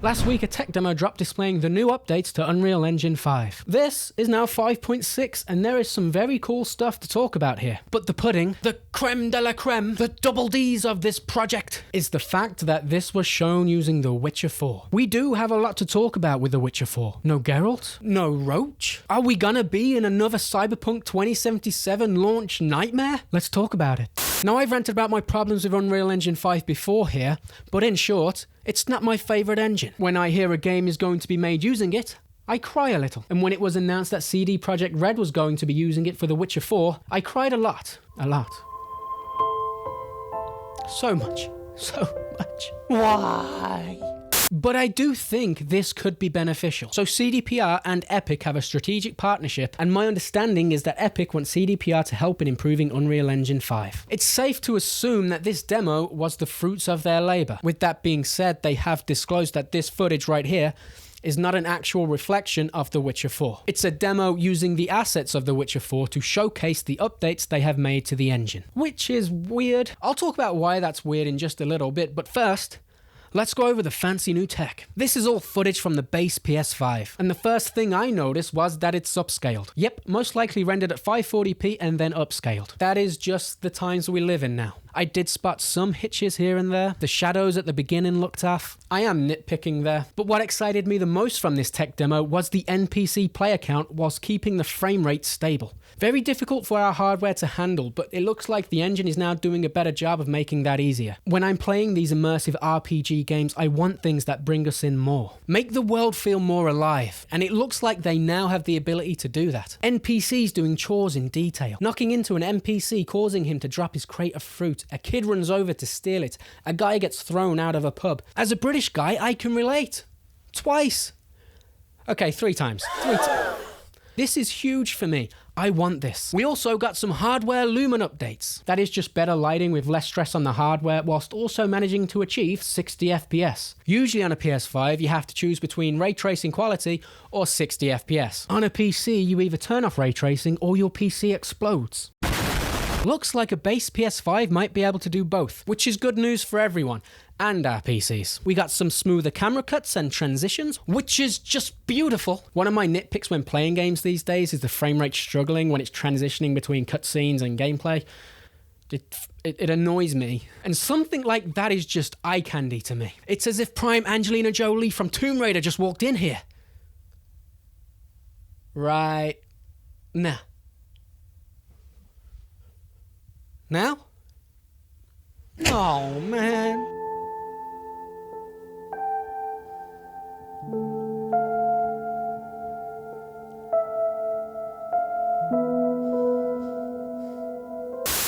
Last week, a tech demo dropped displaying the new updates to Unreal Engine 5. This is now 5.6, and there is some very cool stuff to talk about here. But the pudding, the creme de la creme, the double D's of this project, is the fact that this was shown using The Witcher 4. We do have a lot to talk about with The Witcher 4. No Geralt? No Roach? Are we gonna be in another Cyberpunk 2077 launch nightmare? Let's talk about it. Now, I've ranted about my problems with Unreal Engine 5 before here, but in short, it's not my favourite engine. When I hear a game is going to be made using it, I cry a little. And when it was announced that CD Projekt Red was going to be using it for The Witcher 4, I cried a lot. A lot. So much. Why? But I do think this could be beneficial. So CDPR and Epic have a strategic partnership, and my understanding is that Epic wants CDPR to help in improving Unreal Engine 5. It's safe to assume that this demo was the fruits of their labour. With that being said, they have disclosed that this footage right here is not an actual reflection of The Witcher 4. It's a demo using the assets of The Witcher 4 to showcase the updates they have made to the engine. Which is weird. I'll talk about why that's weird in just a little bit, but first, let's go over the fancy new tech. This is all footage from the base PS5, and the first thing I noticed was that it's upscaled. Yep, most likely rendered at 540p and then upscaled. That is just the times we live in now. I did spot some hitches here and there. The shadows at the beginning looked off. I am nitpicking there. But what excited me the most from this tech demo was the NPC player count whilst keeping the frame rate stable. Very difficult for our hardware to handle, but it looks like the engine is now doing a better job of making that easier. When I'm playing these immersive RPG games, I want things that bring us in more. Make the world feel more alive, and it looks like they now have the ability to do that. NPCs doing chores in detail. Knocking into an NPC causing him to drop his crate of fruit. A kid runs over to steal it. A guy gets thrown out of a pub. As a British guy, I can relate. Twice. Okay, 3 times. This is huge for me. I want this. We also got some hardware lumen updates. That is just better lighting with less stress on the hardware whilst also managing to achieve 60 FPS. Usually on a PS5, you have to choose between ray tracing quality or 60 FPS. On a PC, you either turn off ray tracing or your PC explodes. Looks like a base PS5 might be able to do both, which is good news for everyone, and our PCs. We got some smoother camera cuts and transitions, which is just beautiful. One of my nitpicks when playing games these days is the frame rate struggling when it's transitioning between cutscenes and gameplay. It annoys me. And something like that is just eye candy to me. It's as if Prime Angelina Jolie from Tomb Raider just walked in here. Right now. Now? Oh, man.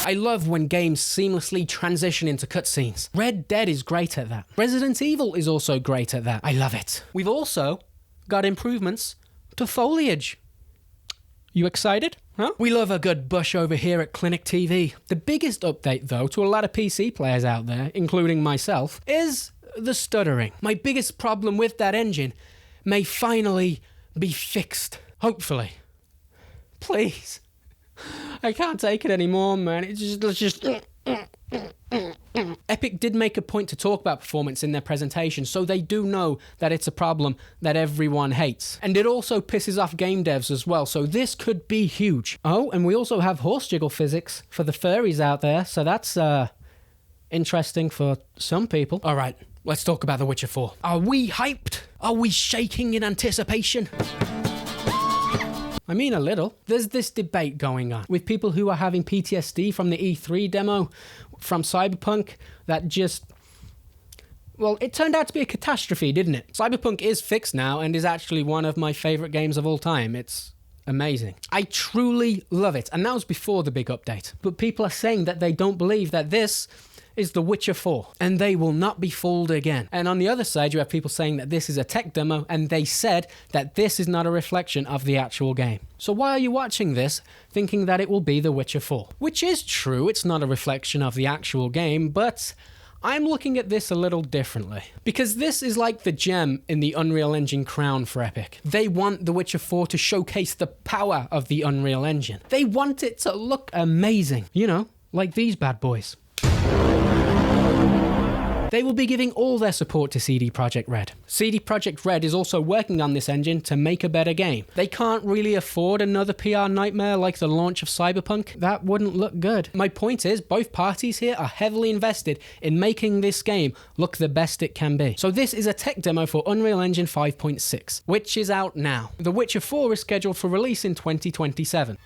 I love when games seamlessly transition into cutscenes. Red Dead is great at that. Resident Evil is also great at that. I love it. We've also got improvements to foliage. You excited? Huh? We love a good bush over here at Clinic TV. The biggest update, though, to a lot of PC players out there, including myself, is the stuttering. My biggest problem with that engine may finally be fixed. Hopefully. Please. I can't take it anymore, man. It's just... Epic did make a point to talk about performance in their presentation, so they do know that it's a problem that everyone hates. And it also pisses off game devs as well, so this could be huge. Oh, and we also have horse jiggle physics for the furries out there, so that's interesting for some people. Alright, let's talk about The Witcher 4. Are we hyped? Are we shaking in anticipation? I mean a little. There's this debate going on with people who are having PTSD from the E3 demo from Cyberpunk that just... Well, it turned out to be a catastrophe, didn't it? Cyberpunk is fixed now and is actually one of my favourite games of all time. It's amazing. I truly love it, and that was before the big update. But people are saying that they don't believe that this is The Witcher 4, and they will not be fooled again. And on the other side, you have people saying that this is a tech demo, and they said that this is not a reflection of the actual game. So why are you watching this thinking that it will be The Witcher 4? Which is true, it's not a reflection of the actual game, but I'm looking at this a little differently. Because this is like the gem in the Unreal Engine crown for Epic. They want The Witcher 4 to showcase the power of the Unreal Engine. They want it to look amazing. You know, like these bad boys. They will be giving all their support to CD Projekt Red. CD Projekt Red is also working on this engine to make a better game. They can't really afford another PR nightmare like the launch of Cyberpunk. That wouldn't look good. My point is, both parties here are heavily invested in making this game look the best it can be. So this is a tech demo for Unreal Engine 5.6, which is out now. The Witcher 4 is scheduled for release in 2027.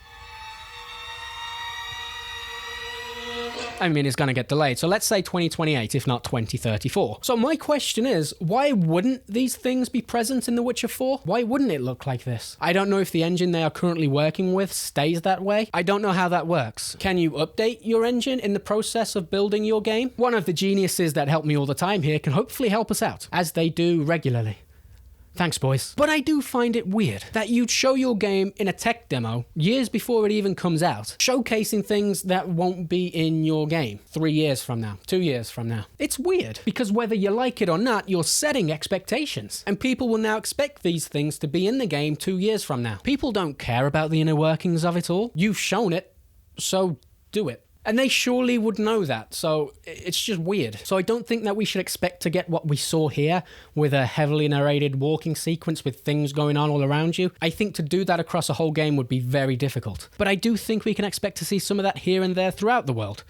I mean, it's going to get delayed, so let's say 2028, if not 2034. So my question is, why wouldn't these things be present in The Witcher 4? Why wouldn't it look like this? I don't know if the engine they are currently working with stays that way. I don't know how that works. Can you update your engine in the process of building your game? One of the geniuses that help me all the time here can hopefully help us out, as they do regularly. Thanks, boys. But I do find it weird that you'd show your game in a tech demo years before it even comes out, showcasing things that won't be in your game 3 years from now, 2 years from now. It's weird, because whether you like it or not, you're setting expectations, and people will now expect these things to be in the game 2 years from now. People don't care about the inner workings of it all. You've shown it, so do it. And they surely would know that, so it's just weird. So I don't think that we should expect to get what we saw here with a heavily narrated walking sequence with things going on all around you. I think to do that across a whole game would be very difficult. But I do think we can expect to see some of that here and there throughout the world.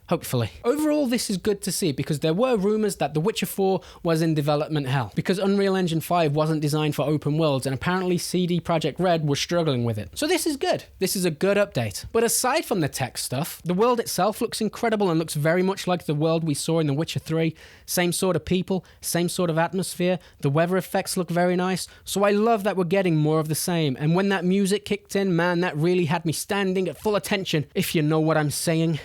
Hopefully. Overall, this is good to see because there were rumours that The Witcher 4 was in development hell because Unreal Engine 5 wasn't designed for open worlds and apparently CD Projekt Red was struggling with it. So this is good. This is a good update. But aside from the tech stuff, the world itself looks incredible and looks very much like the world we saw in The Witcher 3. Same sort of people, same sort of atmosphere. The weather effects look very nice. So I love that we're getting more of the same. And when that music kicked in, man, that really had me standing at full attention, if you know what I'm saying.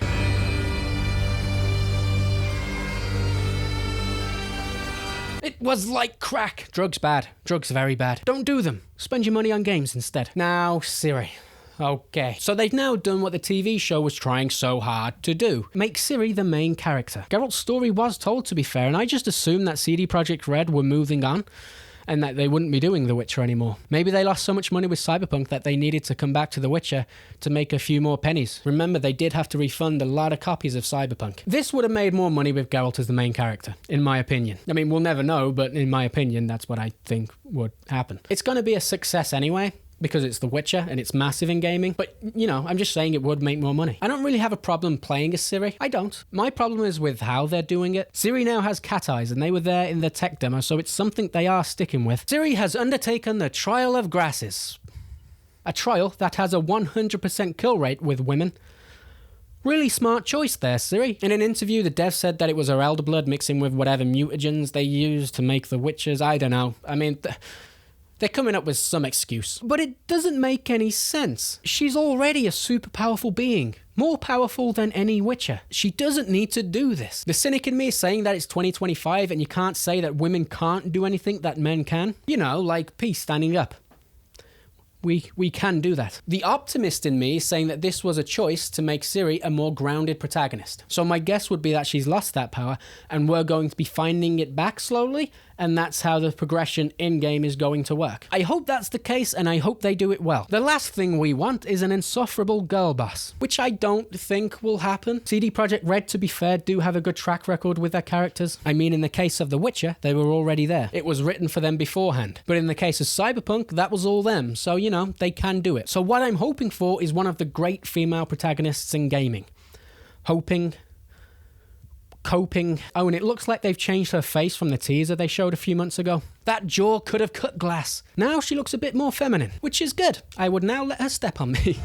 It was like crack. Drugs bad. Drugs very bad. Don't do them. Spend your money on games instead. Now, Siri. Okay. So they've now done what the TV show was trying so hard to do. Make Siri the main character. Geralt's story was told, to be fair, and I just assumed that CD Projekt Red were moving on and that they wouldn't be doing The Witcher anymore. Maybe they lost so much money with Cyberpunk that they needed to come back to The Witcher to make a few more pennies. Remember, they did have to refund a lot of copies of Cyberpunk. This would have made more money with Geralt as the main character, in my opinion. I mean, we'll never know, but in my opinion, that's what I think would happen. It's going to be a success anyway, because it's The Witcher and it's massive in gaming. But, you know, I'm just saying it would make more money. I don't really have a problem playing as Ciri. I don't. My problem is with how they're doing it. Ciri now has cat eyes and they were there in the tech demo, so it's something they are sticking with. Ciri has undertaken the Trial of Grasses. A trial that has a 100% kill rate with women. Really smart choice there, Ciri. In an interview, the dev said that it was her elder blood mixing with whatever mutagens they used to make the Witchers. I don't know. I mean, they're coming up with some excuse. But it doesn't make any sense. She's already a super powerful being. More powerful than any Witcher. She doesn't need to do this. The cynic in me is saying that it's 2025 and you can't say that women can't do anything that men can. You know, like peace standing up. We can do that. The optimist in me is saying that this was a choice to make Ciri a more grounded protagonist. So my guess would be that she's lost that power and we're going to be finding it back slowly, and that's how the progression in-game is going to work. I hope that's the case, and I hope they do it well. The last thing we want is an insufferable girl boss, which I don't think will happen. CD Projekt Red, to be fair, do have a good track record with their characters. I mean, in the case of The Witcher, they were already there. It was written for them beforehand. But in the case of Cyberpunk, that was all them. So, you know, they can do it. So what I'm hoping for is one of the great female protagonists in gaming. Coping. Oh, and it looks like they've changed her face from the teaser they showed a few months ago. That jaw could have cut glass. Now she looks a bit more feminine, which is good. I would now let her step on me.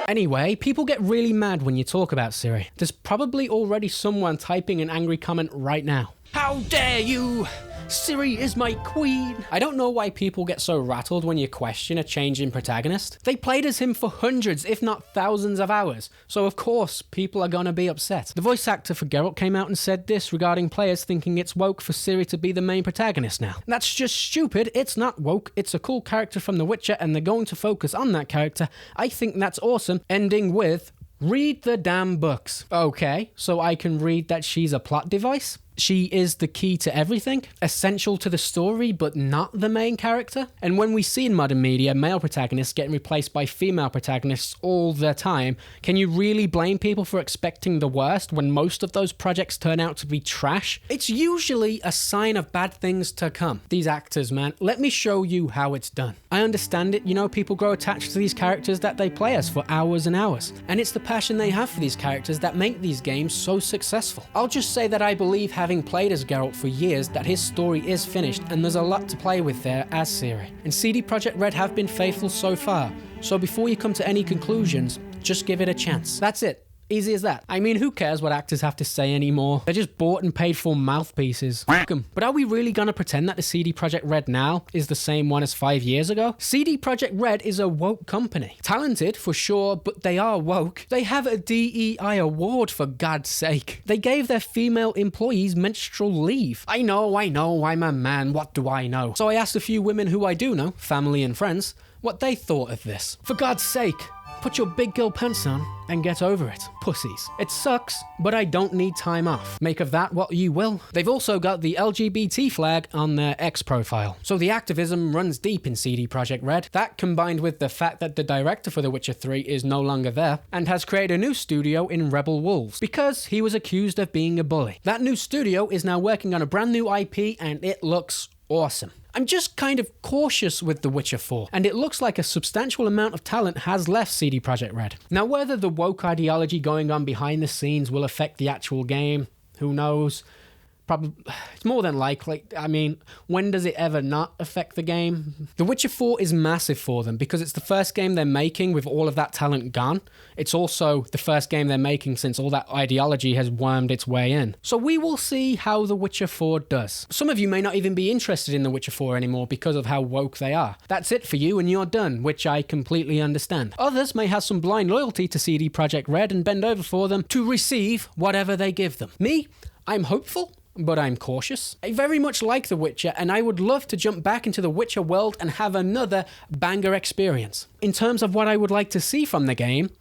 Anyway, people get really mad when you talk about Ciri. There's probably already someone typing an angry comment right now. How dare you! Ciri is my queen. I don't know why people get so rattled when you question a change in protagonist. They played as him for hundreds, if not thousands of hours, so of course people are gonna be upset. The voice actor for Geralt came out and said this regarding players thinking it's woke for Ciri to be the main protagonist now. That's just stupid. It's not woke. It's a cool character from The Witcher and they're going to focus on that character. I think that's awesome. Ending with, read the damn books. Okay, so I can read that she's a plot device? she is the key to everything, essential to the story, but not the main character. And when we see in modern media male protagonists getting replaced by female protagonists all the time, can you really blame people for expecting the worst when most of those projects turn out to be trash? It's usually a sign of bad things to come. These actors, man, let me show you how it's done. I understand it, you know, people grow attached to these characters that they play as for hours and hours. And it's the passion they have for these characters that make these games so successful. I'll just say that I believe, having played as Geralt for years, that his story is finished and there's a lot to play with there as Ciri. And CD Projekt Red have been faithful so far, so before you come to any conclusions, just give it a chance. That's it. Easy as that. I mean, who cares what actors have to say anymore? They're just bought and paid for mouthpieces. Fuck 'em. But are we really gonna pretend that the CD Projekt Red now is the same one as 5 years ago? CD Projekt Red is a woke company. Talented, for sure, but they are woke. They have a DEI award, for God's sake. They gave their female employees menstrual leave. I know, I'm a man, what do I know? So I asked a few women who I do know, family and friends, what they thought of this. For God's sake, put your big girl pants on and get over it, pussies. It sucks, but I don't need time off. Make of that what you will. They've also got the LGBT flag on their X profile. So the activism runs deep in CD Projekt Red. That, combined with the fact that the director for The Witcher 3 is no longer there and has created a new studio in Rebel Wolves because he was accused of being a bully. That new studio is now working on a brand new IP and it looks awesome. I'm just kind of cautious with The Witcher 4, and it looks like a substantial amount of talent has left CD Projekt Red. Now, whether the woke ideology going on behind the scenes will affect the actual game, who knows? Probably, it's more than likely. I mean, when does it ever not affect the game? The Witcher 4 is massive for them because it's the first game they're making with all of that talent gone. It's also the first game they're making since all that ideology has wormed its way in. So we will see how The Witcher 4 does. Some of you may not even be interested in The Witcher 4 anymore because of how woke they are. That's it for you and you're done, which I completely understand. Others may have some blind loyalty to CD Projekt Red and bend over for them to receive whatever they give them. Me, I'm hopeful, but I'm cautious. I very much like The Witcher, and I would love to jump back into the Witcher world and have another banger experience. In terms of what I would like to see from the game,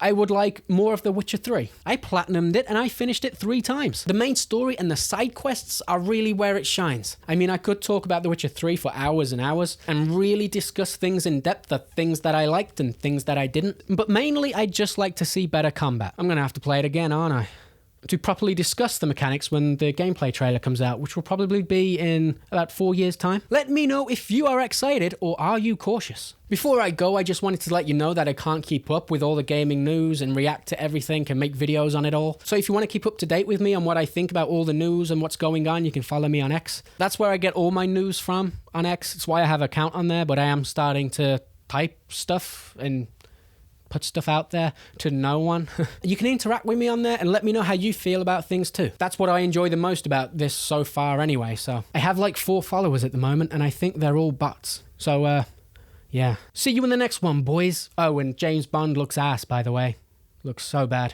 I would like more of The Witcher 3. I platinumed it and I finished it 3 times. The main story and the side quests are really where it shines. I mean, I could talk about The Witcher 3 for hours and hours and really discuss things in depth, the things that I liked and things that I didn't, but mainly I'd just like to see better combat. I'm gonna have to play it again, aren't I? To properly discuss the mechanics when the gameplay trailer comes out, which will probably be in about 4 years' time. Let me know if you are excited or are you cautious. Before I go, I just wanted to let you know that I can't keep up with all the gaming news and react to everything and make videos on it all. So if you want to keep up to date with me on what I think about all the news and what's going on, you can follow me on X. That's where I get all my news from, on X. It's why I have an account on there, but I am starting to type stuff and put stuff out there to no one. You can interact with me on there and let me know how you feel about things too. That's what I enjoy the most about this so far anyway. So I have like 4 followers at the moment and I think they're all bots. So yeah. See you in the next one, boys. Oh, and James Bond looks ass, by the way. Looks so bad.